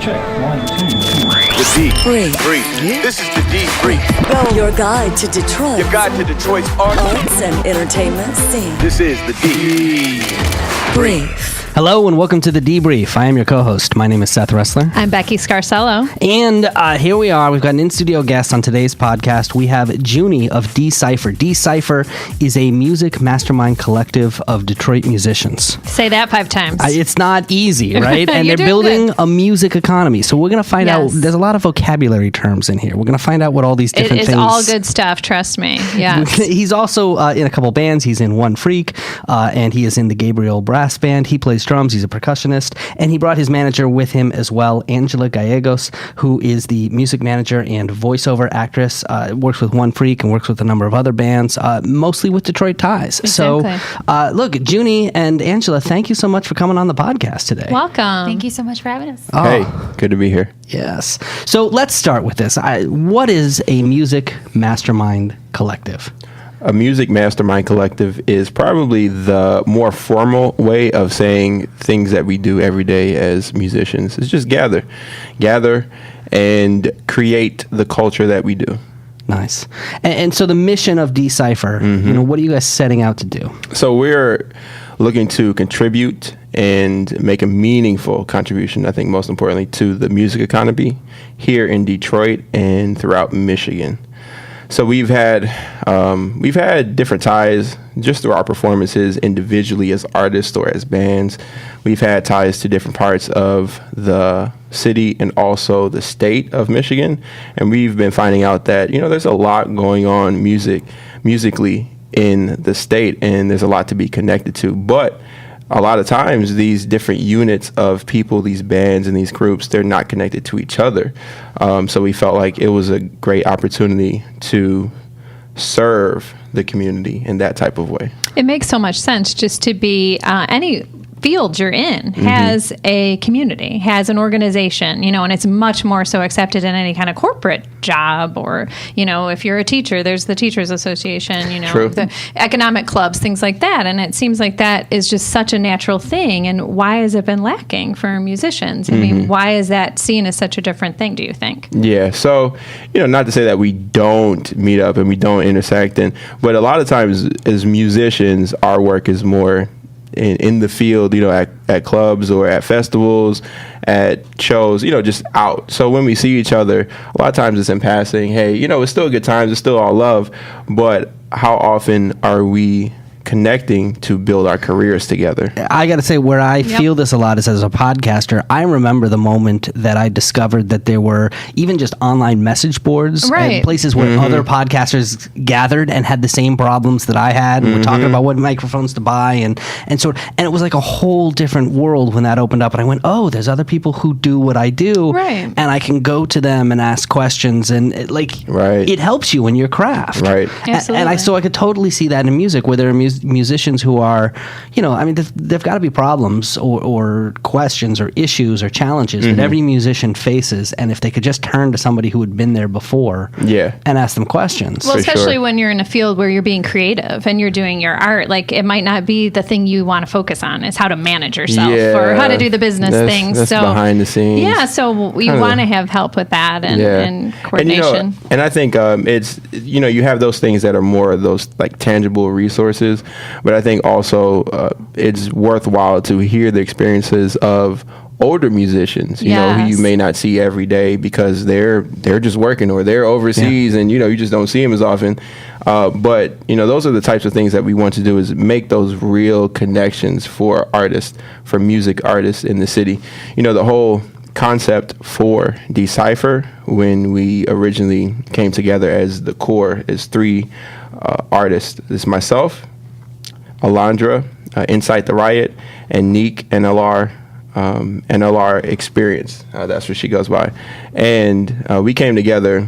Check. 1, 2, 3. The D.Brief. This is the D.Brief. Your guide to Detroit. Your guide to Detroit's arts and entertainment scene. This is the D.Brief. Hello and welcome to the D.Brief. I am your co-host. My name is Seth Ressler. I'm Becky Scarcello. And here we are. We've got an in-studio guest on today's podcast. We have Juuni of D.Cipher. D.Cipher is a music mastermind collective of Detroit musicians. Say that 5 times. It's not easy, right? And they're building good. A music economy. So we're going to find out, there's a lot of vocabulary terms in here. We're going to find out what all these different things... It is all good stuff, trust me. Yes. He's also in a couple bands. He's in ONEFREQ, and he is in the Gabriel Brass Band. He plays drums. He's a percussionist, and he brought his manager with him as well, Angela Gallegos, who is the music manager and voiceover actress. Works with ONEFREQ and works with a number of other bands, mostly with Detroit ties. Exactly. So, look, Juuni and Angela, thank you so much for coming on the podcast today. Welcome. Thank you so much for having us. Oh, hey, good to be here. Yes. So let's start with this. What is a music mastermind collective? A music mastermind collective is probably the more formal way of saying things that we do every day as musicians. It's just gather and create the culture that we do. Nice. And so the mission of D.Cipher, what are you guys setting out to do? So we're looking to contribute and make a meaningful contribution, I think most importantly, to the music economy here in Detroit and throughout Michigan. So we've had different ties just through our performances individually as artists or as bands. We've had ties to different parts of the city and also the state of Michigan. And we've been finding out that, there's a lot going on musically in the state, and there's a lot to be connected to. But a lot of times these different units of people, these bands and these groups, they're not connected to each other. So we felt like it was a great opportunity to serve the community in that type of way. It makes so much sense just to be any field you're in has a community, has an organization, and it's much more so accepted in any kind of corporate job or, if you're a teacher, there's the Teachers Association, True. The economic clubs, things like that. And it seems like that is just such a natural thing. And why has it been lacking for musicians? I mean, why is that seen as such a different thing, do you think? Yeah. So, not to say that we don't meet up and we don't intersect, but a lot of times as musicians, our work is more in the field, at clubs or at festivals, at shows, just out. So when we see each other, a lot of times it's in passing. Hey, it's still good times. It's still all love. But how often are we connecting to build our careers together? I got to say, where I feel this a lot is as a podcaster. I remember the moment that I discovered that there were even just online message boards and places where other podcasters gathered and had the same problems that I had. And we're talking about what microphones to buy and it was like a whole different world when that opened up. And I went, oh, there's other people who do what I do, and I can go to them and ask questions, and it helps you in your craft, right? Absolutely. And I could totally see that in music, where there are musicians who are, they've got to be problems or questions or issues or challenges that every musician faces, and if they could just turn to somebody who had been there before and ask them questions. Well, especially when you're in a field where you're being creative and you're doing your art, it might not be the thing you want to focus on. It's how to manage yourself or how to do the business things. That's behind the scenes. Yeah, so you want to have help with that and coordination. And I think it's, you have those things that are more of those tangible resources. But I think also it's worthwhile to hear the experiences of older musicians, who you may not see every day because they're just working or they're overseas and, you just don't see them as often. But, those are the types of things that we want to do, is make those real connections for artists, for music artists in the city. The whole concept for D.Cipher, when we originally came together as the core, is 3 artists. It's myself, Alondra, Insight the Riot, and Neek, NLR Experience. That's what she goes by. And we came together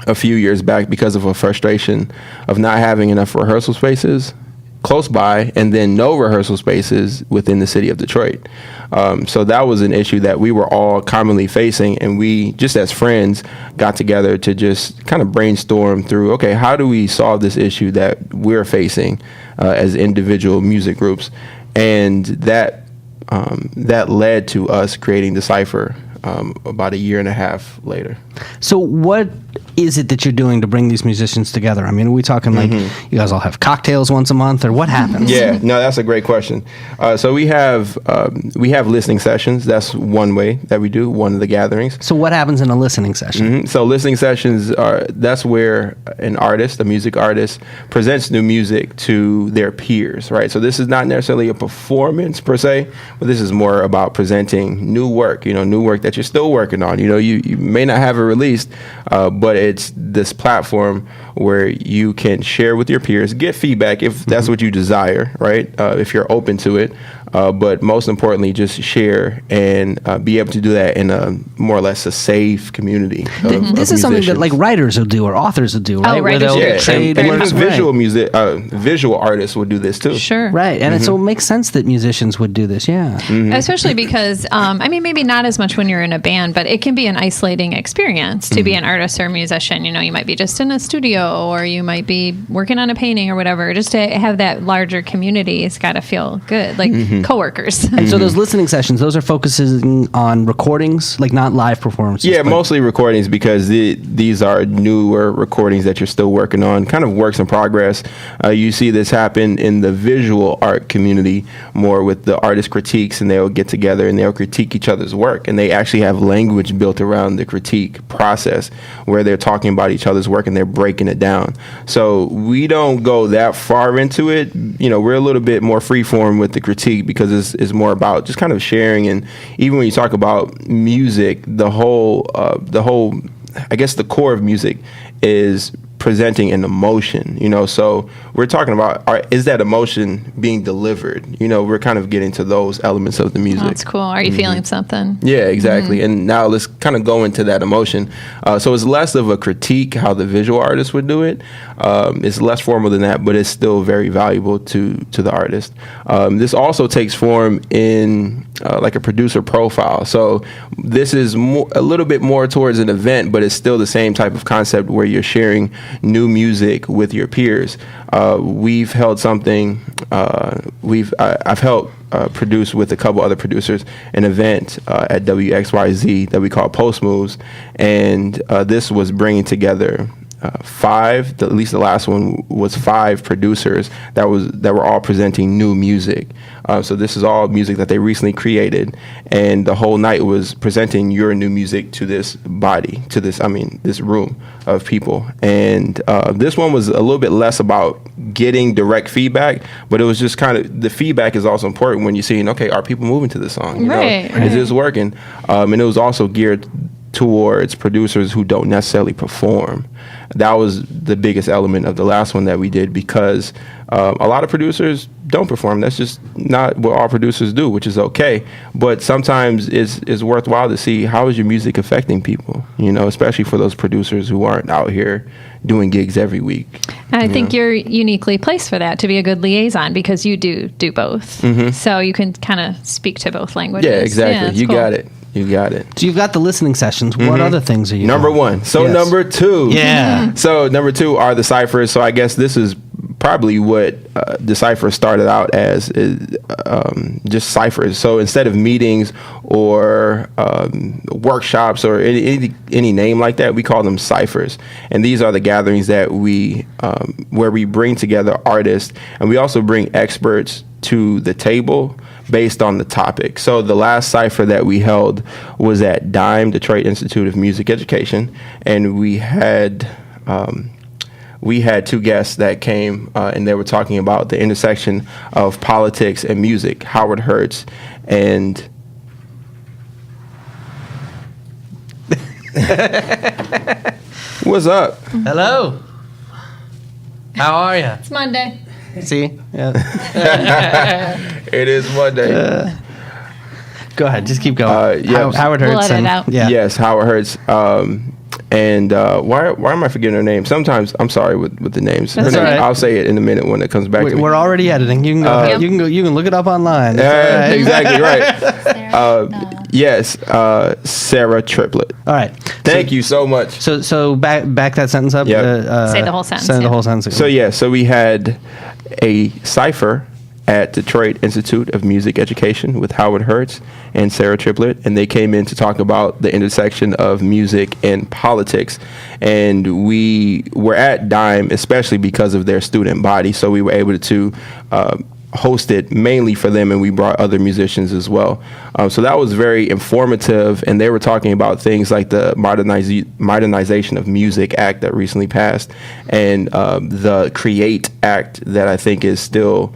a few years back because of a frustration of not having enough rehearsal spaces close by and then no rehearsal spaces within the city of Detroit. So that was an issue that we were all commonly facing, and we, just as friends, got together to just kind of brainstorm through, okay, how do we solve this issue that we're facing as individual music groups? And that led to us creating D.Cipher about a year and a half later. So what is it that you're doing to bring these musicians together? I mean, are we talking like you guys all have cocktails once a month, or what happens? Yeah, no, that's a great question. So we have listening sessions. That's one way that we do one of the gatherings. So what happens in a listening session? So listening sessions that's where an artist, a music artist, presents new music to their peers, right? So this is not necessarily a performance per se, but this is more about presenting new work, new work that you're still working on. You may not have it released, but it's this platform where you can share with your peers, get feedback if that's what you desire, right? If you're open to it. But most importantly, just share and be able to do that in a more or less a safe community. This is something that like writers will do or authors will do, right? Writers do. Trade and works, visual music, visual artists would do this too. Sure. Right, and so it makes sense that musicians would do this, yeah. Especially because, maybe not as much when you're in a band, but it can be an isolating experience to be an artist or a musician. You might be just in a studio, or you might be working on a painting or whatever. Just to have that larger community, it's got to feel good, like coworkers. And so those listening sessions, those are focusing on recordings, like not live performances. Yeah, mostly recordings, because these are newer recordings that you're still working on, kind of works in progress. You see this happen in the visual art community more with the artist critiques, and they'll get together and they'll critique each other's work, and they actually have language built around the critique process where they're talking about each other's work and they're breaking it down. So we don't go that far into it. We're a little bit more freeform with the critique, because it's more about just kind of sharing. And even when you talk about music, the whole I guess the core of music is presenting an emotion, so we're talking about, is that emotion being delivered? We're kind of getting to those elements of the music. Oh, that's cool. Are you feeling something? Yeah, exactly. And now let's kind of go into that emotion. So it's less of a critique how the visual artist would do it. It's less formal than that, but it's still very valuable to the artist. This also takes form in like a producer profile. So this is a little bit more towards an event, but it's still the same type of concept where you're sharing new music with your peers. We've held something. I've helped produce with a couple other producers an event at WXYZ that we call Post Moves, and this was bringing together five. At least the last one was 5 producers that were all presenting new music. So this is all music that they recently created, and the whole night was presenting your new music to this body, to this room of people. And this one was a little bit less about getting direct feedback, but it was just kind of, the feedback is also important when you're seeing, okay, are people moving to this song? Right. Is this working? And it was also geared towards producers who don't necessarily perform. That was the biggest element of the last one that we did, because a lot of producers don't perform. That's just not what all producers do, which is okay. But sometimes it's worthwhile to see how is your music affecting people, especially for those producers who aren't out here doing gigs every week. And I think you're uniquely placed for that, to be a good liaison, because you do both. So you can kind of speak to both languages. Yeah, exactly. Yeah, you got it. You got it. So you've got the listening sessions. What other things are you Number doing? 1. So Yes. number 2. Yeah. So number 2 are the Cyphers. So I guess this is probably what D.Cipher started out as, just Cyphers. So instead of meetings or workshops or any name like that, we call them Cyphers. And these are the gatherings that where we bring together artists, and we also bring experts to the table based on the topic. So the last Cypher that we held was at DIME, Detroit Institute of Music Education, and we had 2 guests that came, and they were talking about the intersection of politics and music. Howard Hertz and what's up? Hello. How are you? It's Monday. See? Yeah. It is Monday. Go ahead. Just keep going. Howard Hertz. We'll edit it out. Yeah. Yes, Howard Hertz. And why am I forgetting her name? Sometimes I'm sorry with the names. Her That's name, all right. I'll say it in a minute when it comes back to me. We're already editing. You can go ahead. You can look it up online. That's all right. Exactly right. Yes, Sarah Triplett. All right. Thank you so much. So back that sentence up. Yep. Say the whole sentence. Say the yeah. whole sentence. So we had a Cypher at Detroit Institute of Music Education with Howard Hertz and Sarah Triplett, and they came in to talk about the intersection of music and politics. And we were at Dime especially because of their student body, so we were able to host it mainly for them, and we brought other musicians as well. So that was very informative, and they were talking about things like the Modernization of Music Act that recently passed, and the CREATE Act that I think is still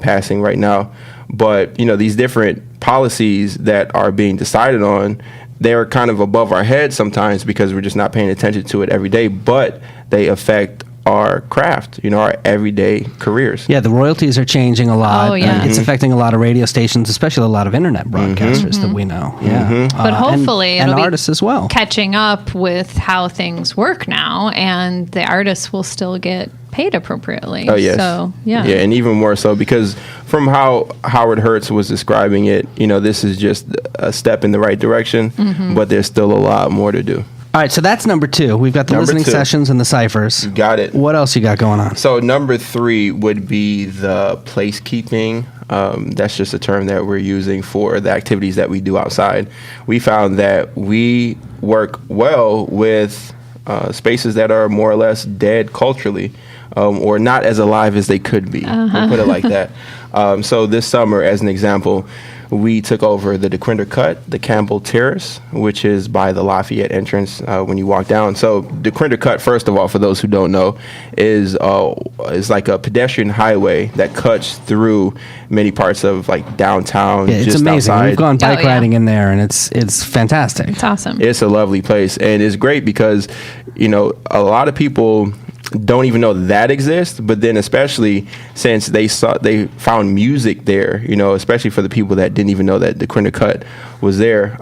passing right now. But these different policies that are being decided on, they're kind of above our heads sometimes because we're just not paying attention to it every day, but they affect our craft, our everyday careers. Yeah, the royalties are changing a lot. Oh, yeah. It's affecting a lot of radio stations, especially a lot of internet broadcasters that we know. Yeah. But hopefully and it'll artists be as well. catching up with how things work now, and the artists will still get paid appropriately. Oh, yes. So, yeah. Yeah, and even more so because from how Howard Hertz was describing it, this is just a step in the right direction, but there's still a lot more to do. All right, so that's number 2. We've got the listening sessions and the Cyphers. You got it. What else you got going on? So number 3 would be the placekeeping. That's just a term that we're using for the activities that we do outside. We found that we work well with spaces that are more or less dead culturally, or not as alive as they could be. We'll put it like that. So this summer, as an example, we took over the DeQuinder Cut, the Campbell Terrace, which is by the Lafayette entrance when you walk down. So DeQuinder Cut, first of all, for those who don't know, is like a pedestrian highway that cuts through many parts of like downtown. Yeah, it's just amazing. Outside. We've gone bike riding in there, and it's fantastic. It's awesome. It's a lovely place, and it's great because a lot of people don't even know that exists, but then especially since they found music there, especially for the people that didn't even know that the DeQuinder Cut was there,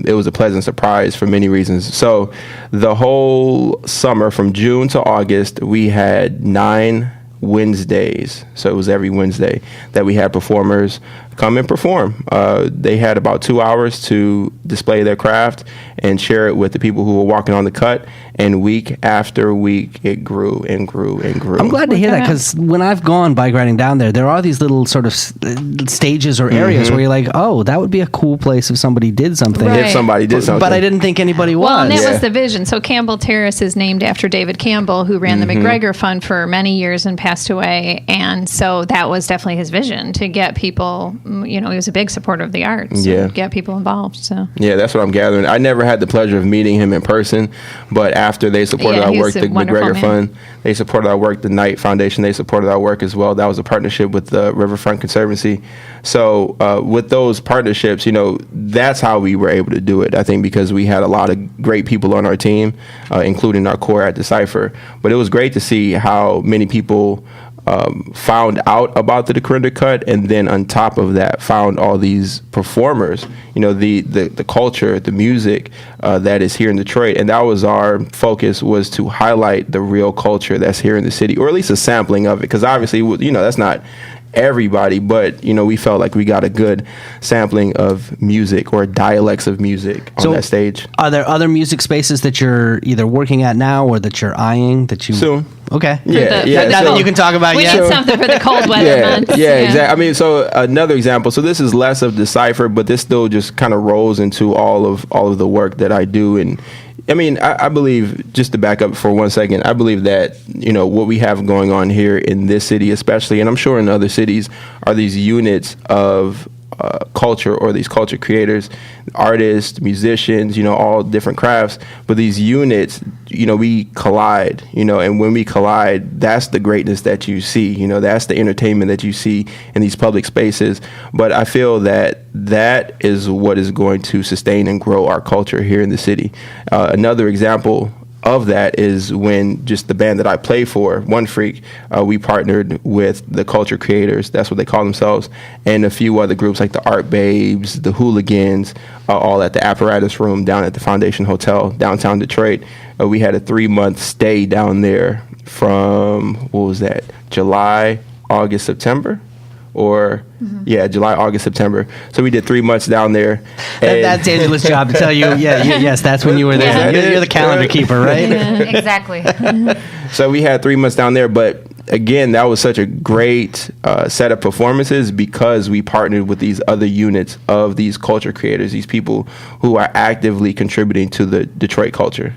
it was a pleasant surprise for many reasons. So the whole summer from June to August, we had 9 Wednesdays, so it was every Wednesday that we had performers come and perform. They had about 2 hours to display their craft and share it with the people who were walking on the cut, and week after week it grew and grew and grew. I'm glad to hear that, because when I've gone bike riding down there are these little sort of stages or areas where you're like, oh, that would be a cool place if somebody did something. Right. If somebody did something. But I didn't think anybody was. Well, and that was the vision. So Campbell Terrace is named after David Campbell, who ran the McGregor Fund for many years and passed away. And so that was definitely his vision, to get people, he was a big supporter of the arts. And get people involved. So yeah, that's what I'm gathering. I never had the pleasure of meeting him in person, but after they supported our work, the McGregor Fund, they supported our work, the Knight Foundation, they supported our work as well. That was a partnership with the Riverfront Conservancy. So with those partnerships, that's how we were able to do it, I think, because we had a lot of great people on our team, including our core at D.Cipher. But it was great to see how many people found out about the DeQuinder Cut, and then on top of that found all these performers, the culture, the music that is here in Detroit. And that was our focus, was to highlight the real culture that's here in the city, or at least a sampling of it, because obviously that's not everybody, but we felt like we got a good sampling of music, or dialects of music on that stage. Are there other music spaces that you're either working at now or that you're eyeing that you soon? Okay. Yeah. That you can talk about. We need something for the cold weather months. Yeah, exactly. I mean, so another example. So this is less of D.Cipher, but this still just kind of rolls into all of the work that I do. And I mean, I believe, just to back up for 1 second, I believe that what we have going on here in this city, especially, and I'm sure in other cities, are these units of culture, or these culture creators, artists, musicians, all different crafts. But these units, we collide, and when we collide, that's the greatness that you see, that's the entertainment that you see in these public spaces. But I feel that is what is going to sustain and grow our culture here in the city. Another example of that is when just the band that I play for, ONEFREQ, we partnered with the culture creators, that's what they call themselves, and a few other groups like the Art Babes, the Hooligans, all at the Apparatus Room down at the Foundation Hotel, downtown Detroit. We had a 3-month stay down there from, what was that, July, August, September? July, August, September. So we did 3 months down there. That's Angela's job to tell you. Yes, that's when you were there. You're the calendar keeper, right? Exactly. So we had 3 months down there, but again, that was such a great set of performances because we partnered with these other units of these culture creators, these people who are actively contributing to the Detroit culture.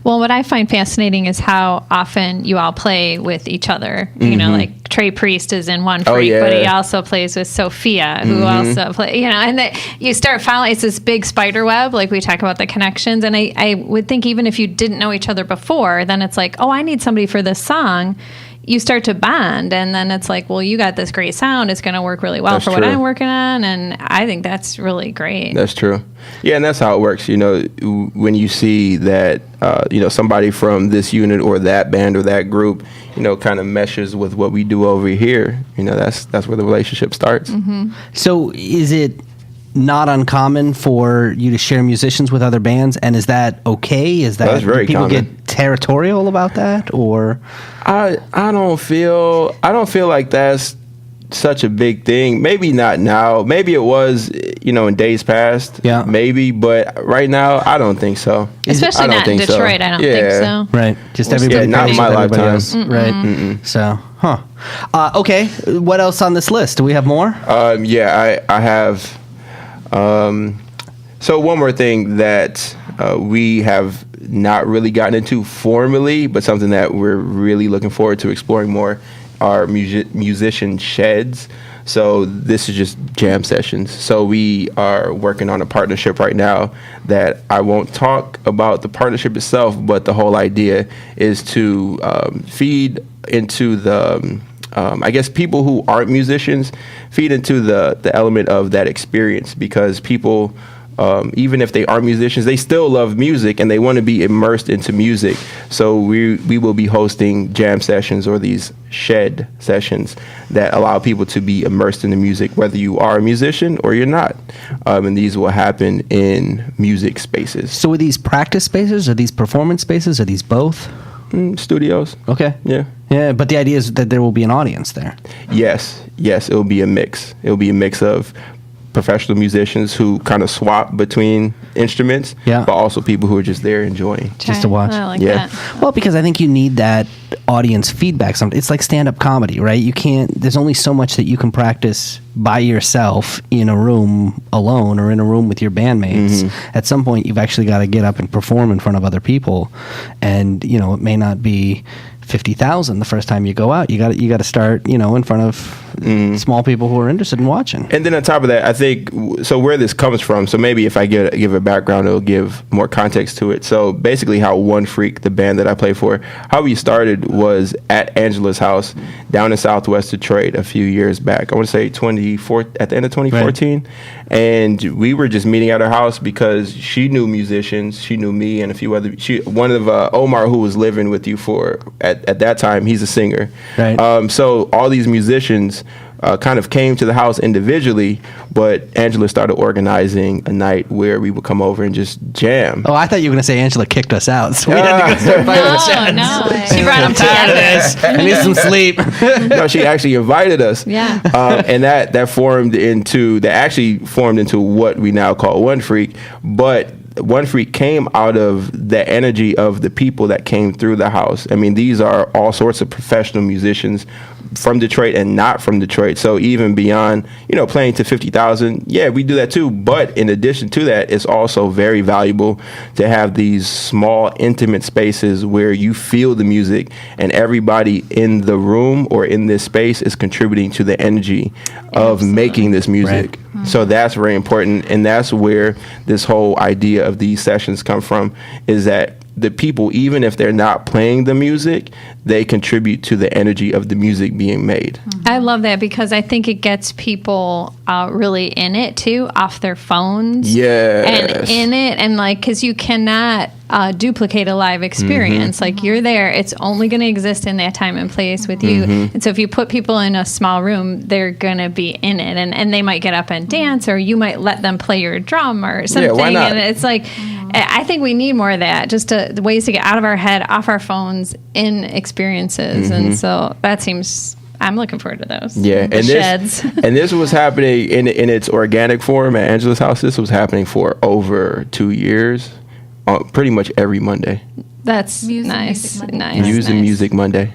Well, what I find fascinating is how often you all play with each other. You know, like Trey Priest is in ONEFREQ, but he also plays with Sophia, who also play. You know, and you start following. It's this big spider web, like we talk about the connections. And I would think even if you didn't know each other before, then it's like, oh, I need somebody for this song. You start to bond, and then it's like, well, you got this great sound. It's going to work really well that's for what I'm working on, and I think that's really great. That's true. Yeah, and that's how it works. You know, when you see that, you know, somebody from this unit or that band or that group, you know, kind of meshes with what we do over here, you know, that's where the relationship starts. So is it not uncommon for you to share musicians with other bands, and is that okay? Is that that's very people common. Get territorial about that, or I don't feel like that's such a big thing. Maybe not now. Maybe it was, you know, in days past. Yeah. Maybe, but right now I don't think so. Especially not in Detroit. I don't think so. Right. Just everybody. Not in my lifetime. Else. Right. So, okay. What else on this list? Do we have more? Yeah, I have. So one more thing that we have not really gotten into formally, but something that we're really looking forward to exploring more are musician sheds. So this is just jam sessions. So we are working on a partnership right now that I won't talk about the partnership itself, but the whole idea is to feed into the I guess people who aren't musicians feed into the element of that experience, because people, even if they aren't musicians, they still love music and they want to be immersed into music. So we will be hosting jam sessions, or these shed sessions, that allow people to be immersed in the music, whether you are a musician or you're not. And these will happen in music spaces. So are these practice spaces? Are these performance spaces? Are these both? Studios. Okay. Yeah, but the idea is that there will be an audience there. Yes, it will be a mix. It will be a mix of professional musicians who kind of swap between instruments, but also people who are just there enjoying. Just to watch. I like that. Well, because I think you need that audience feedback. It's like stand-up comedy, right? There's only so much that you can practice by yourself in a room alone, or in a room with your bandmates. At some point, you've actually got to get up and perform in front of other people. And, you know, it may not be 50,000 the first time you go out. You got to start, you know, in front of small people who are interested in watching. And then on top of that, I think, so where this comes from, so maybe if I give a background, it'll give more context to it. So basically how ONEFREQ, the band that I play for, how we started was at Angela's house down in Southwest Detroit a few years back. I want to say at the end of 2014. Right. And we were just meeting at her house because she knew musicians. She knew me and a few other. One of Omar, who was living with you at that time, he's a singer. Right. So all these musicians kind of came to the house individually, but Angela started organizing a night where we would come over and just jam. Oh, I thought you were going to say Angela kicked us out, so we had to go start playing the chats. No, she brought them tired of this. I need some sleep. No, she actually invited us. Yeah. And that actually formed into what we now call ONEFREQ, but ONEFREQ came out of the energy of the people that came through the house. I mean, these are all sorts of professional musicians from Detroit and not from Detroit. So even beyond, you know, playing to 50,000, yeah, we do that too. But in addition to that, it's also very valuable to have these small, intimate spaces where you feel the music and everybody in the room or in this space is contributing to the energy of making this music. Right. So that's very important. And that's where this whole idea of these sessions come from, is that the people, even if they're not playing the music, they contribute to the energy of the music being made. I love that, because I think it gets people really in it too, off their phones. Yes. And in it, and like, because you cannot duplicate a live experience. Like, you're there, it's only going to exist in that time and place with you. And so if you put people in a small room, they're going to be in it, and they might get up and dance, or you might let them play your drum or something. Yeah, why not? And it's like, I think we need more of that, just the ways to get out of our head, off our phones, in experiences. And so that seems, I'm looking forward to those. Yeah, and sheds. This was happening in its organic form at Angela's house. This was happening for over 2 years, pretty much every Monday. That's nice. Music Monday.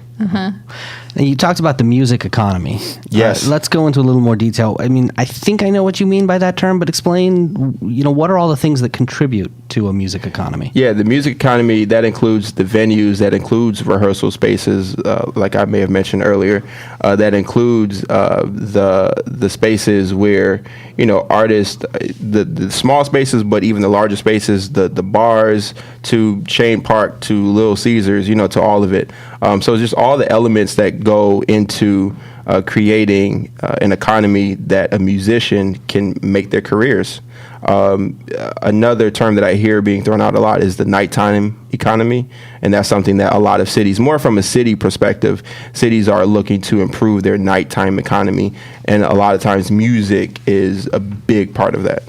And you talked about the music economy. Yes. Let's go into a little more detail. I mean, I think I know what you mean by that term, but explain, what are all the things that contribute to a music economy? Yeah, the music economy, that includes the venues, that includes rehearsal spaces, like I may have mentioned earlier. That includes the spaces where, artists, the small spaces, but even the larger spaces, the bars to Chain Park to Little Caesars, to all of it. So just all the elements that go into creating an economy that a musician can make their careers. Another term that I hear being thrown out a lot is the nighttime economy, and that's something that a lot of cities, more from a city perspective, cities are looking to improve their nighttime economy, and a lot of times music is a big part of that.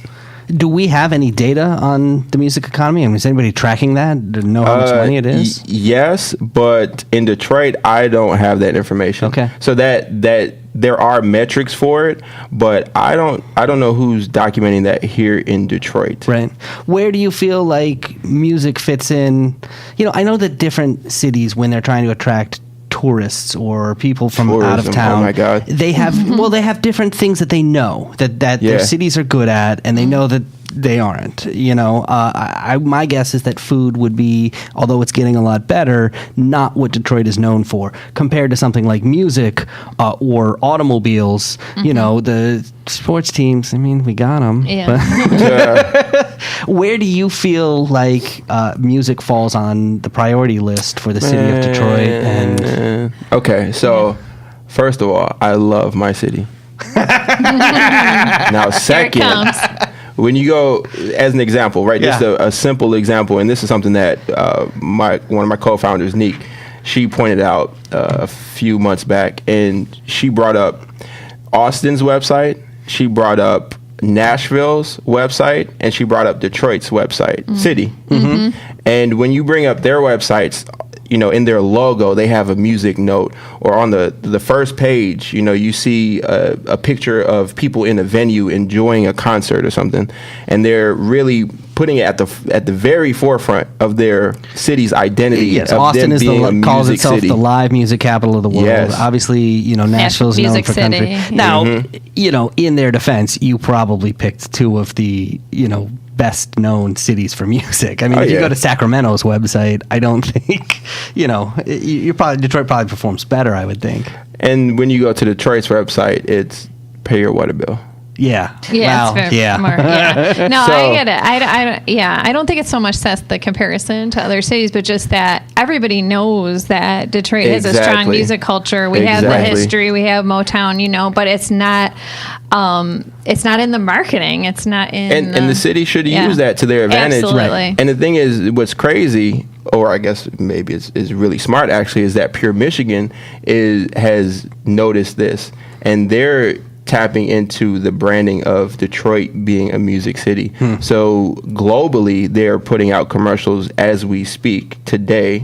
Do we have any data on the music economy? I mean, is anybody tracking that? Do you know how much money it is? Yes, but in Detroit, I don't have that information. Okay. So that there are metrics for it, but I don't know who's documenting that here in Detroit. Right. Where do you feel like music fits in? I know that different cities, when they're trying to attract tourists or people from out of town, oh my God, they have they have different things that they know that their cities are good at, and they know that they aren't. My guess is that food would be, although it's getting a lot better, not what Detroit is known for compared to something like music or automobiles. The sports teams, I mean, we got them. Yeah. Where do you feel like music falls on the priority list for the city of Detroit? And okay, so first of all, I love my city. Now, second, here it comes. When you go, as an example, right? Just a simple example, and this is something that one of my co-founders, Neek, she pointed out a few months back, and she brought up Austin's website, she brought up Nashville's website, and she brought up Detroit's website, city. And when you bring up their websites, in their logo, they have a music note, or on the first page, you see a picture of people in a venue enjoying a concert or something, and they're really putting it at the very forefront of their city's identity. Yes, of Austin them calls itself city. The live music capital of the world. Yes. Obviously, Nashville's known for country. City. Now, in their defense, you probably picked two of the best known cities for music. I mean, if you go to Sacramento's website, I don't think Detroit probably performs better, I would think. And when you go to Detroit's website, it's pay your water bill. Yeah. Yeah. Wow. It's very smart. Yeah. No, I get it. I don't think it's so much the comparison to other cities, but just that everybody knows that Detroit has a strong music culture. We have the history. We have Motown, but it's not in the marketing. It's not in. And the city should use that to their advantage. Absolutely. Right. And the thing is, what's crazy, or I guess maybe is really smart actually, is that Pure Michigan has noticed this, and they're tapping into the branding of Detroit being a music city. So globally, they're putting out commercials as we speak today,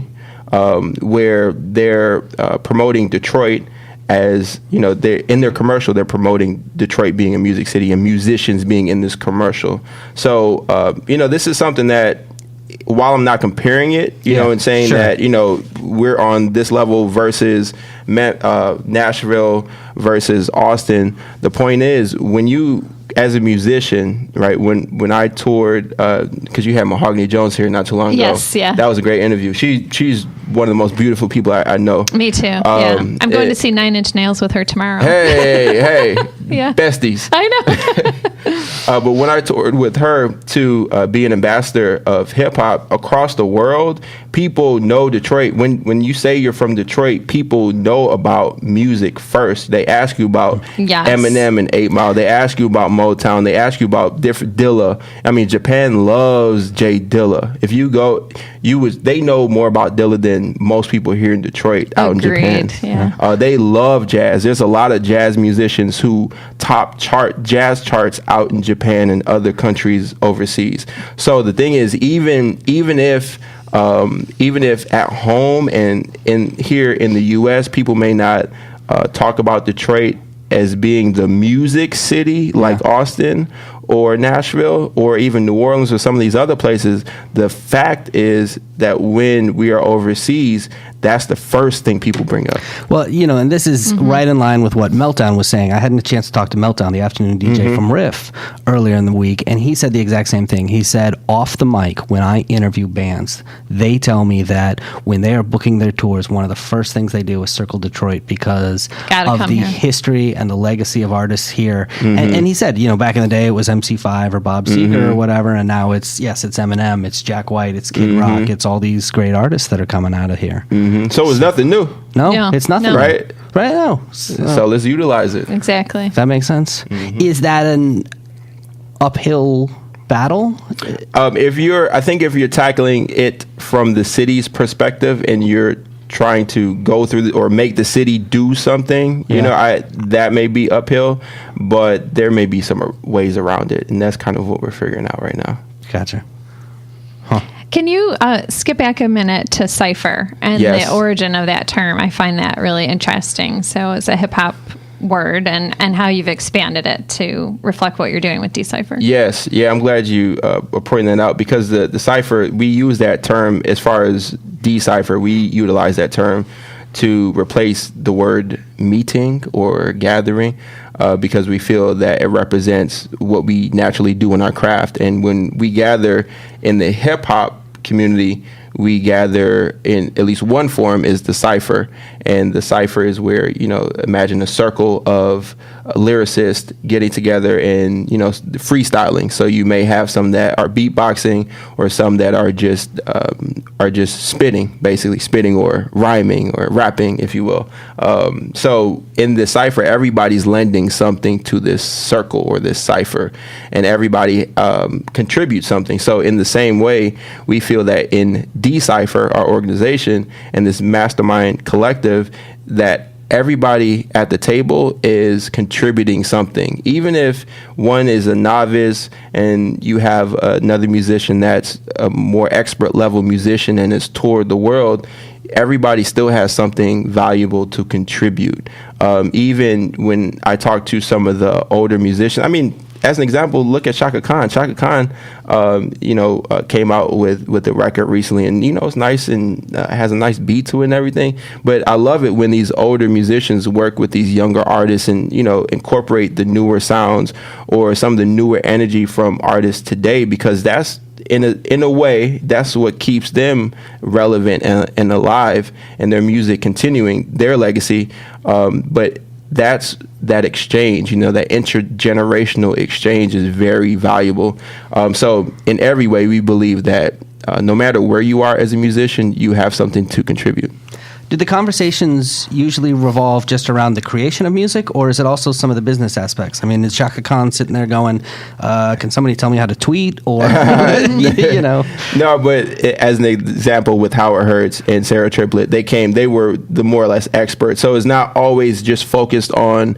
where they're promoting Detroit as, they're in their commercial, they're promoting Detroit being a music city and musicians being in this commercial. So, this is something that, while I'm not comparing it, and saying that, we're on this level versus Nashville versus Austin, the point is, when you, as a musician, right, when I toured, because you had Mahogany Jones here not too long ago. Yes, yeah. That was a great interview. She's one of the most beautiful people I know. Me too, yeah. I'm going to see 9 Inch Nails with her tomorrow. Hey, yeah. Besties. I know. But when I toured with her to be an ambassador of hip-hop across the world, people know Detroit. When you say you're from Detroit, people know about music first. They ask you about Eminem and 8 Mile. They ask you about Motown. They ask you about different Dilla. I mean, Japan loves Jay Dilla. If you go, they know more about Dilla than most people here in Detroit out in Japan. Yeah. They love jazz. There's a lot of jazz musicians who top jazz charts out in Japan and other countries overseas. So the thing is, even if at home and here in the U.S., people may not talk about Detroit as being the music city like Austin or Nashville or even New Orleans or some of these other places, the fact is that when we are overseas, that's the first thing people bring up. Well, and this is right in line with what Meltdown was saying. I had a chance to talk to Meltdown, the afternoon DJ from Riff, earlier in the week, and he said the exact same thing. He said, off the mic, when I interview bands, they tell me that when they are booking their tours, one of the first things they do is circle Detroit because of the history and the legacy of artists here. And he said, back in the day, it was MC5 or Bob Seger or whatever, and now it's Eminem, it's Jack White, it's Kid Rock, it's all these great artists that are coming out of here. So it's nothing new. No, it's nothing. Right? Right now. So let's utilize it. Exactly. If that makes sense. Is that an uphill battle? If you're tackling it from the city's perspective and you're trying to go through or make the city do something, that may be uphill, but there may be some ways around it, and that's kind of what we're figuring out right now. Gotcha. Can you skip back a minute to Cypher and the origin of that term? I find that really interesting. So it's a hip hop word and how you've expanded it to reflect what you're doing with D.Cipher. Yes. Yeah, I'm glad you are pointing that out because the Cypher, we use that term as far as D.Cipher. We utilize that term to replace the word meeting or gathering because we feel that it represents what we naturally do in our craft. And when we gather in the hip hop community, we gather in at least one form is the Cypher. And the Cypher is where, imagine a circle of lyricists getting together and, freestyling. So you may have some that are beatboxing or some that are just spitting or rhyming or rapping, if you will. So in the Cypher, everybody's lending something to this circle or this Cypher, and everybody contributes something. So in the same way, we feel that in D.Cipher, our organization, and this Mastermind collective, that everybody at the table is contributing something. Even if one is a novice and you have another musician that's a more expert level musician and is toured the world, everybody still has something valuable to contribute. Even when I talk to some of the older musicians, as an example, look at Chaka Khan. Chaka Khan, came out with the record recently, and it's nice and has a nice beat to it and everything. But I love it when these older musicians work with these younger artists and incorporate the newer sounds or some of the newer energy from artists today, because that's in a way that's what keeps them relevant and alive, and their music continuing their legacy. But that's that exchange, that intergenerational exchange is very valuable. So in every way, we believe that no matter where you are as a musician, you have something to contribute. Did the conversations usually revolve just around the creation of music, or is it also some of the business aspects? Is Chaka Khan sitting there going, can somebody tell me how to tweet? Or, No, but as an example with Howard Hurts and Sarah Triplett, they were the more or less experts. So it's not always just focused on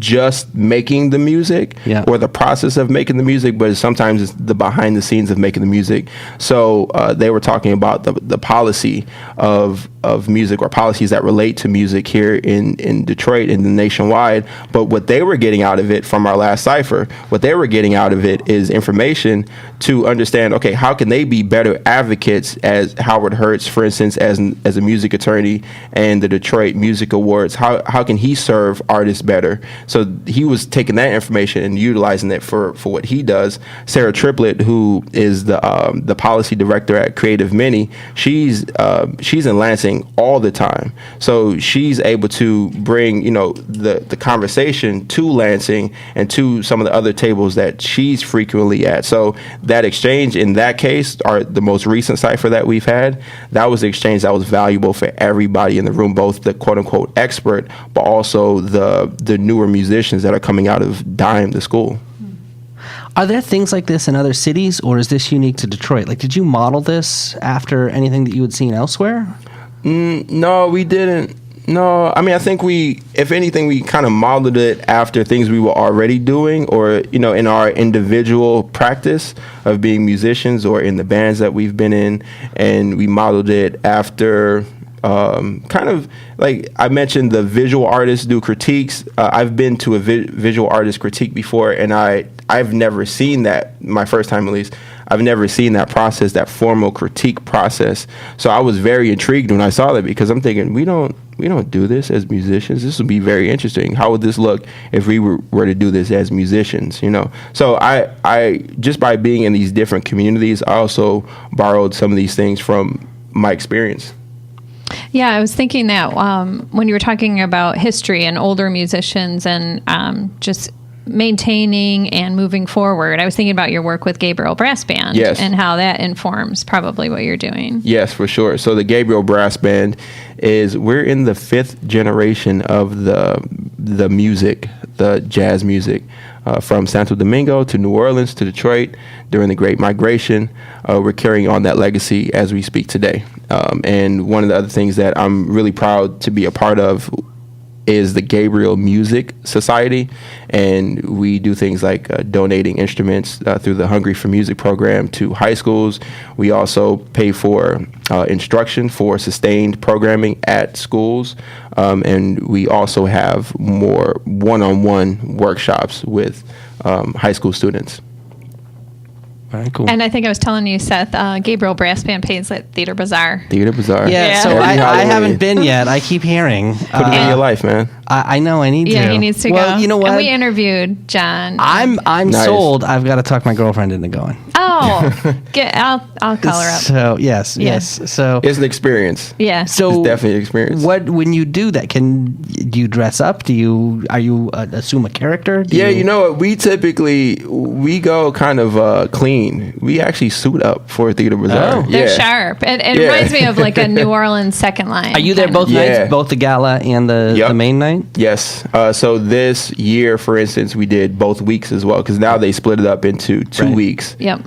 just making the music or the process of making the music, but sometimes it's the behind the scenes of making the music. So they were talking about the policy of music or policies that relate to music here in Detroit and nationwide. But what they were getting out of it from our last Cypher, what they were getting out of it is information to understand, okay, how can they be better advocates as Howard Hurts, for instance, as a music attorney and the Detroit Music Awards, how can he serve artists better? So he was taking that information and utilizing it for what he does. Sarah Triplett, who is the policy director at Creative Mini, she's in Lansing all the time. So she's able to bring, the conversation to Lansing and to some of the other tables that she's frequently at. So that exchange in that case, the most recent Cypher that we've had, that was the exchange that was valuable for everybody in the room, both the quote unquote expert, but also the newer musicians that are coming out of Dime, the school. Are there things like this in other cities, or is this unique to Detroit? Did you model this after anything that you had seen elsewhere? No, we didn't. No, I think if anything, we kind of modeled it after things we were already doing, or, in our individual practice of being musicians or in the bands that we've been in. And we modeled it after kind of like I mentioned, the visual artists do critiques. I've been to a visual artist critique before, and I I've never seen that, my first time at least, I've never seen that process, that formal critique process. So I was very intrigued when I saw that, because I'm thinking, we don't do this as musicians. This would be very interesting. How would this look if we were to do this as musicians, you know? So I just by being in these different communities, I also borrowed some of these things from my experience. Yeah, I was thinking that when you were talking about history and older musicians and just maintaining and moving forward, I was thinking about your work with Gabriel Brass Band. Yes. And how that informs probably what you're doing. Yes, for sure. So the Gabriel Brass Band we're in the 5th generation of the music, the jazz music, from Santo Domingo to New Orleans to Detroit during the Great Migration. We're carrying on that legacy as we speak today. And one of the other things that I'm really proud to be a part of is the Gabriel Music Society, and we do things like donating instruments through the Hungry for Music program to high schools. We also pay for instruction for sustained programming at schools, and we also have more one-on-one workshops with high school students. Very cool. And I think I was telling you, Seth, Gabriel Brass Band plays at Theater Bazaar. Theater Bazaar. Yeah, so I haven't been yet. I keep hearing. Put it in your life, man. I know I need to. Yeah, he needs to go. Well, you know what? And we interviewed John. I'm Nice. sold. I've got to talk my girlfriend into going. Oh, I'll call her up. So yes. So It's an experience. Yeah. So It's definitely an experience. when you do that, do you dress up? Are you assume a character? You know what? We go kind of clean. We actually suit up for Theater Bazaar. Oh. They're sharp. It reminds me of like a New Orleans second line. Are you there both nights, both the gala and the main night? Yes. So this year, for instance, we did both weeks as well, because now they split it up into 2 weeks. Yep.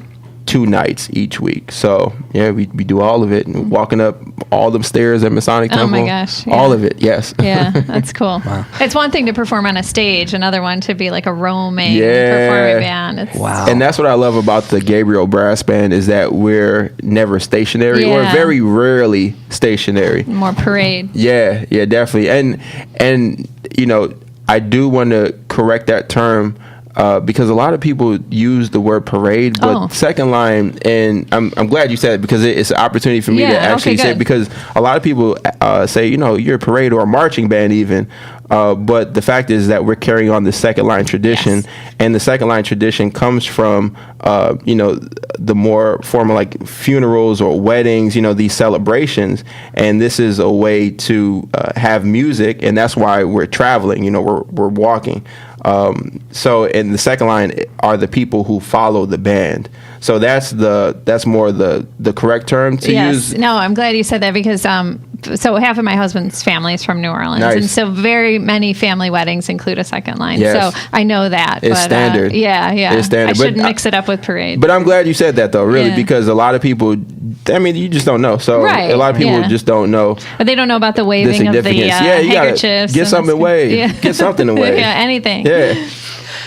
2 nights each week. So yeah, we do all of it, and walking up all them stairs at Masonic Temple. Oh my gosh. Yeah. All of it. Yes. Yeah, that's cool. Wow. It's one thing to perform on a stage, another one to be like a roaming Yeah. performing band. Wow. And that's what I love about the Gabriel Brass Band, is that we're never stationary, or Yeah. very rarely stationary. More parade. Yeah, definitely. And you know, I do want to correct that term, because a lot of people use the word parade, but second line, and I'm glad you said it, because it's an opportunity for me to actually say it, because a lot of people say, you know, you're a parade or a marching band even, but the fact is that we're carrying on the second line tradition, and the second line tradition comes from, you know, the more formal, like funerals or weddings, you know, these celebrations, and this is a way to have music, and that's why we're traveling, you know, we're walking. So in the second line are the people who follow the band. So that's more the correct term to use. No, I'm glad you said that, because so half of my husband's family is from New Orleans, Nice. and so very many family weddings include a second line. Yes. So I know that. It's but, standard. Yeah. It's standard. I shouldn't But mix it up with parade. But I'm glad you said that, though, really, Yeah. because a lot of people, I mean, you just don't know. So Right, a lot of people just don't know But they don't know about the the waving of the significance. You gotta handkerchiefs. get and something the- away. Yeah. Get something away. Yeah, anything. Yeah.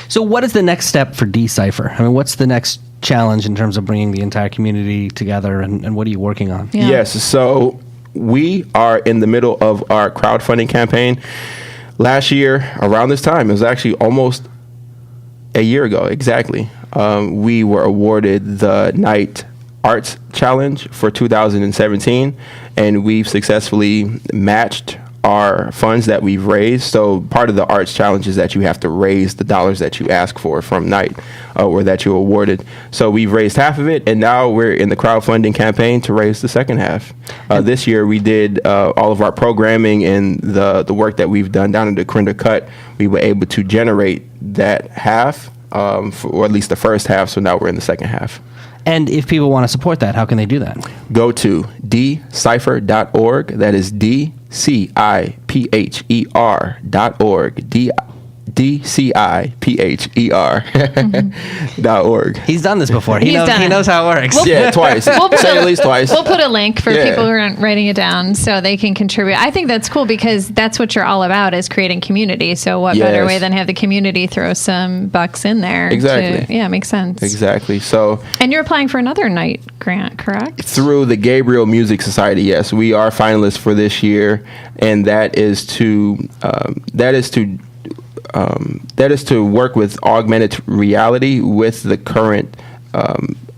So what is the next step for D.Cipher? I mean, what's the next challenge in terms of bringing the entire community together, and what are you working on? Yeah. Yes. So we are in the middle of our crowdfunding campaign. Last year, around this time, it was actually almost a year ago exactly, we were awarded the Night Arts Challenge for 2017, and we've successfully matched our funds that we've raised. So part of the Arts Challenge is that you have to raise the dollars that you ask for from Night, or that you're awarded. So we've raised half of it, and now we're in the crowdfunding campaign to raise the second half. This year we did all of our programming and the work that we've done down in the Crinder Cut. We were able to generate that half, or at least the first half. So now we're in the second half. And if people want to support that, how can they do that? Go to D.Cipher.org. That is DCIPHER.org. DCIPHER.org. He's done this before. He He's done it. knows how it works. Yeah, twice. Say at least twice. We'll put a link for Yeah. people who aren't writing it down so they can contribute. I think that's cool, because that's what you're all about, is creating community. So what better Yes. way than have the community throw some bucks in there? Exactly. Yeah, makes sense. Exactly. So And you're applying for another night grant, correct? through the Gabriel Music Society, yes, we are finalists for this year, and that is to that is to work with augmented reality with the current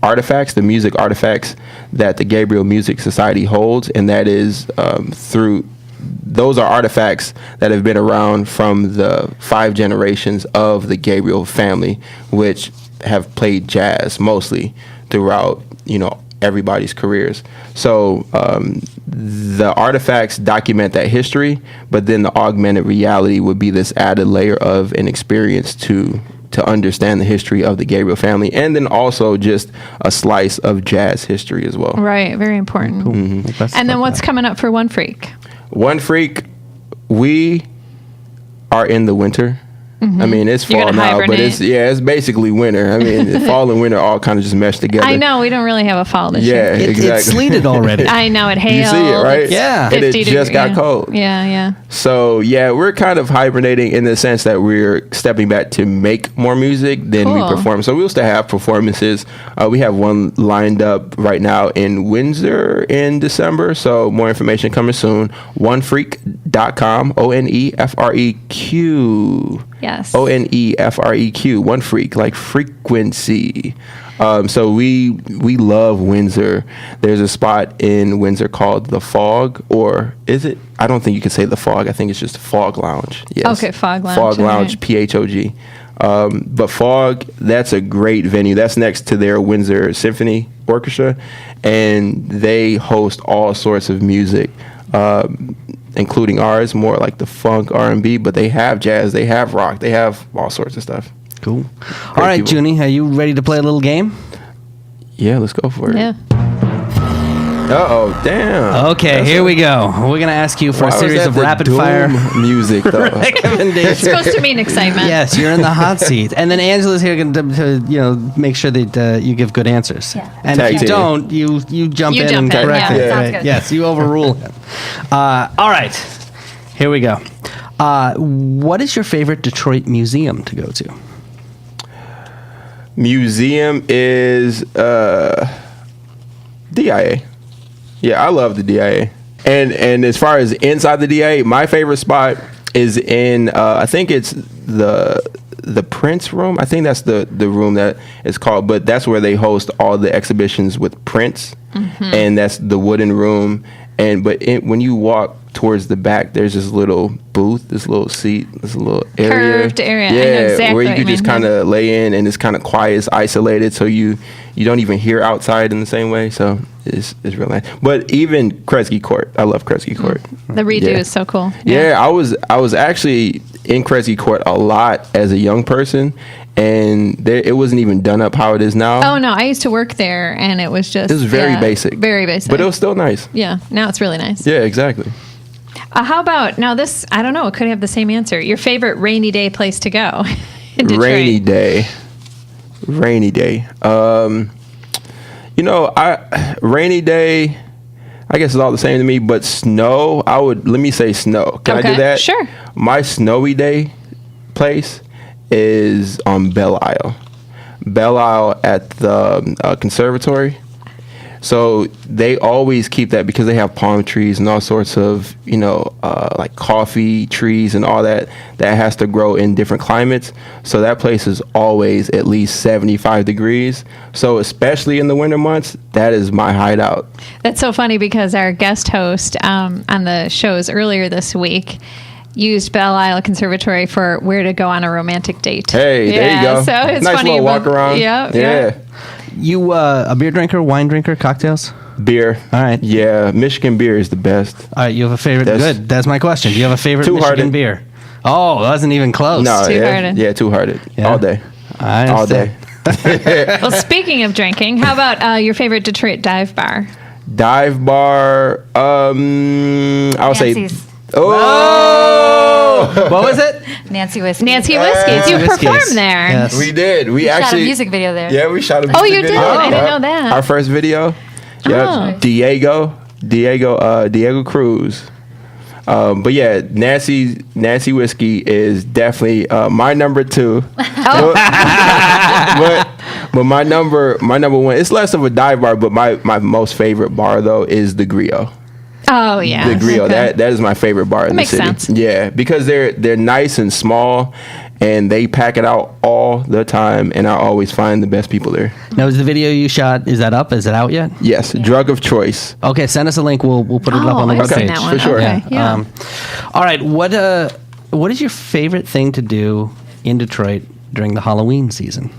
artifacts, the music artifacts that the Gabriel Music Society holds, and that is through. Those are artifacts that have been around from the 5 generations of the Gabriel family, which have played jazz mostly throughout, everybody's careers. So the artifacts document that history, but then the augmented reality would be this added layer of an experience to understand the history of the Gabriel family, and then also just a slice of jazz history as well. Right, very important. Cool. Mm-hmm. And then what's coming up for ONEFREQ? ONEFREQ, we are in the winter. Mm-hmm. I mean, it's fall now, hibernate. But it's basically winter. I mean, fall and winter all kind of just mesh together. I know, we don't really have a fall this year. Yeah, exactly. It sleeted already. I know, it hailed. You see it, right? Yeah. And it just got cold. Yeah. So, we're kind of hibernating in the sense that we're stepping back to make more music than we perform. So we'll still have performances. We have one lined up right now in Windsor in December. So more information coming soon. ONEFREQ.com, ONEFREQ. Yes. ONEFREQ, ONEFREQ, like frequency. So we love Windsor. There's a spot in Windsor called the Fog, or is it? I don't think you can say the Fog. I think it's just Fog Lounge. Yes. Okay, Fog Lounge. Fog Lounge, PHOG. But Fog, that's a great venue. That's next to their Windsor Symphony Orchestra, and they host all sorts of music. Including ours, more like the funk, R&B, but they have jazz, they have rock, they have all sorts of stuff. Cool. All right, Juuni, are you ready to play a little game? Yeah, let's go for it. Yeah. Uh-oh, damn. Okay, here we go. We're going to ask you for a series of rapid-fire music, though. recommendations. It's supposed to mean excitement. Yes, you're in the hot seat. And then Angela's here to make sure that you give good answers. Yeah. And if you don't, you jump in and correct it. Yeah. Right? Yes, you overrule him. All right, here we go. What is your favorite Detroit museum to go to? Museum is DIA. Yeah, I love the DIA. And as far as inside the DIA, my favorite spot is in I think it's the Prince room. I think that's the room that it's called, but that's where they host all the exhibitions with Prince. Mm-hmm. And that's the wooden room. When you walk towards the back, there's this little booth, this little seat, this little area. Curved area. Yeah, I know exactly where you can just kind of lay in, and it's kind of quiet, it's isolated, so you don't even hear outside in the same way. So it's real nice. But even Kresge Court, I love Kresge Court. The redo is so cool. Yeah, I was actually in Kresge Court a lot as a young person, and it wasn't even done up how it is now. Oh no, I used to work there, and it was just very basic, very basic, but it was still nice. Yeah, now it's really nice. Yeah, exactly. How about now? This I don't know. It could have the same answer. Your favorite rainy day place to go? In Detroit. Rainy day. Rainy day. Rainy day, I guess it's all the same to me, but snow, let me say snow. Can I do that? Sure. My snowy day place is on Belle Isle. Belle Isle at the conservatory. So they always keep that because they have palm trees and all sorts of, like coffee trees and all that has to grow in different climates. So that place is always at least 75 degrees. So especially in the winter months, that is my hideout. That's so funny because our guest host on the shows earlier this week used Belle Isle Conservatory for where to go on a romantic date. Hey, there you go. So it's nice funny. Little walk around. Yeah. You a beer drinker, wine drinker, cocktails? Beer. All right. Yeah, Michigan beer is the best. All right, you have a favorite? Good. That's my question. Do you have a favorite Michigan beer? Oh, that wasn't even close. No, Two-hearted. Yeah, two-hearted. Yeah. All day. All day. Well, speaking of drinking, how about your favorite Detroit dive bar? Dive bar, I'll say... Oh! What was it? Nancy Whiskey. Nancy Whiskey's. You performed there. Yes. We did. We actually shot a music video there. Yeah, we shot a music video. Oh, you did? I didn't know that. Our first video. Yeah. Oh. Diego Cruz. But yeah, Nancy Whiskey is definitely my number 2. But my number 1, it's less of a dive bar, but my most favorite bar though is the Griot. Oh yeah, the grill. Okay. That is my favorite bar in the city. Makes sense. Yeah, because they're nice and small, and they pack it out all the time, and I always find the best people there. Now, is the video you shot, is that up? Is it out yet? Yes, Drug of Choice. Okay, send us a link. We'll put it up on the I've seen webpage. that one. For sure. Okay, yeah. All right, what is your favorite thing to do in Detroit during the Halloween season?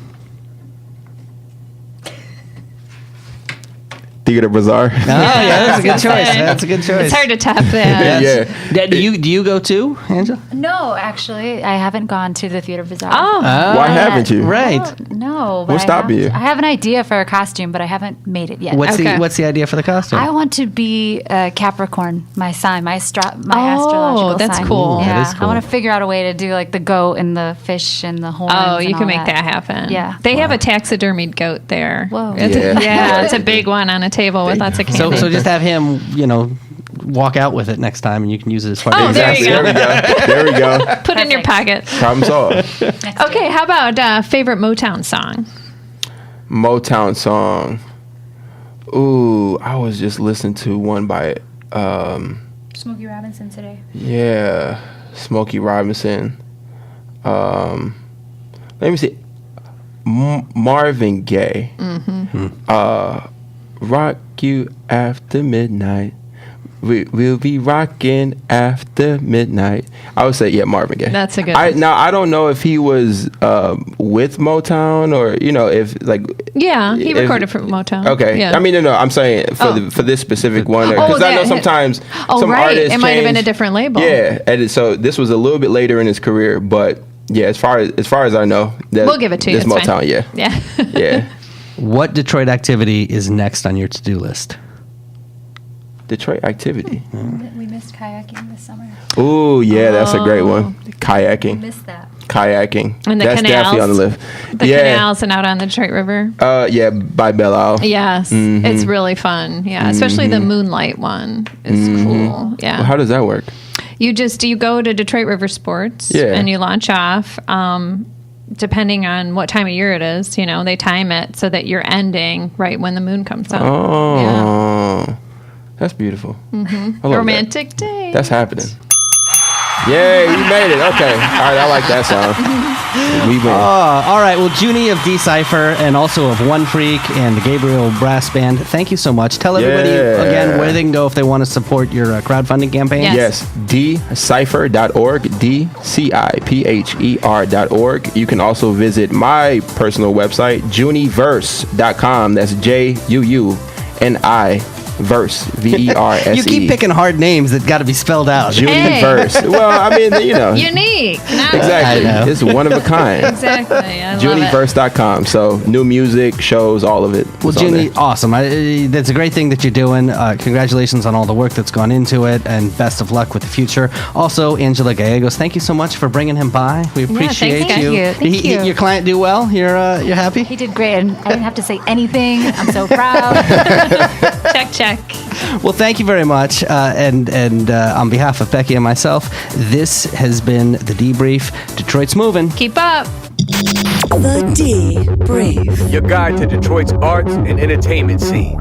Theater Bazaar. Oh, yeah, that's a good choice. That's a good choice. It's hard to top that. Yeah. Do you go too, Angela? No, actually, I haven't gone to the Theater Bazaar. Oh, Why haven't you? Right. No. What's stopping you? I have an idea for a costume, but I haven't made it yet. What's Okay. the idea for the costume? I want to be a Capricorn, my sign, my astrological that's sign. cool. Yeah, That is cool. I want to figure out a way to do like the goat and the fish and the horns. Oh, and you can all make that happen. Yeah. They have a taxidermied goat there. Whoa. It's a big one on a table with lots of candy. So just have him, walk out with it next time, and you can use it as part Oh, of there you go. There we go. Put it in your pocket. Problem solved. Okay, how about favorite Motown song? Motown song. Ooh, I was just listening to one by Smokey Robinson today. Yeah, Smokey Robinson. Let me see. Marvin Gaye. Rock you after midnight. We'll be rocking after midnight. I would say, Marvin Gaye. That's a good one. Now, I don't know if he was with Motown or, if like... Yeah, he recorded for Motown. Okay. Yeah. I mean, no, I'm saying for this specific one. Because I know that- sometimes some right. artists It might have been a change. different label. Yeah, and so this was a little bit later in his career, but yeah, as far as I know, We'll give it to you. This It's Motown, fine. yeah. Yeah. Yeah. What Detroit activity is next on your to-do list? Detroit activity. We missed kayaking this summer. Ooh, yeah, that's a great one. Kayaking. Missed that. Kayaking. And the That's definitely on the canals. list. The canals and out on the Detroit River. Yeah, by Belle Isle. Yes, it's really fun. Yeah, especially the Moonlight one is cool. Yeah. Well, how does that work? You go to Detroit River Sports and you launch off. Depending on what time of year it is, they time it so that you're ending right when the moon comes up. Oh, Yeah. that's beautiful. I love Romantic day. That's happening. Yay, we made it. Okay. All right, I like that song. We win. All right. Well, Juuni of D.Cipher and also of ONEFREQ and the Gabriel Brass Band, thank you so much. Tell everybody again where they can go if they want to support your crowdfunding campaign. Yes. D.Cipher.org, D.Cipher.org. You can also visit my personal website, Juuniverse.com. That's JUUNI. Verse, VERSE. You keep picking hard names that got to be spelled out. Juuniverse. Well, I mean, Unique. Nice. Exactly. I know. It's one of a kind. Exactly. I love it. Juuniverse.com. So new music, shows, all of it. Well, Juuni, awesome. That's a great thing that you're doing. Congratulations on all the work that's gone into it, and best of luck with the future. Also, Angela Gallegos, thank you so much for bringing him by. We appreciate thank you. you. Thank you. Your client do well? You're happy? He did great. And I didn't have to say anything. I'm so proud. Check. Well, thank you very much. And on behalf of Becky and myself, this has been The Debrief. Detroit's moving. Keep up. The Debrief. Your guide to Detroit's arts and entertainment scene.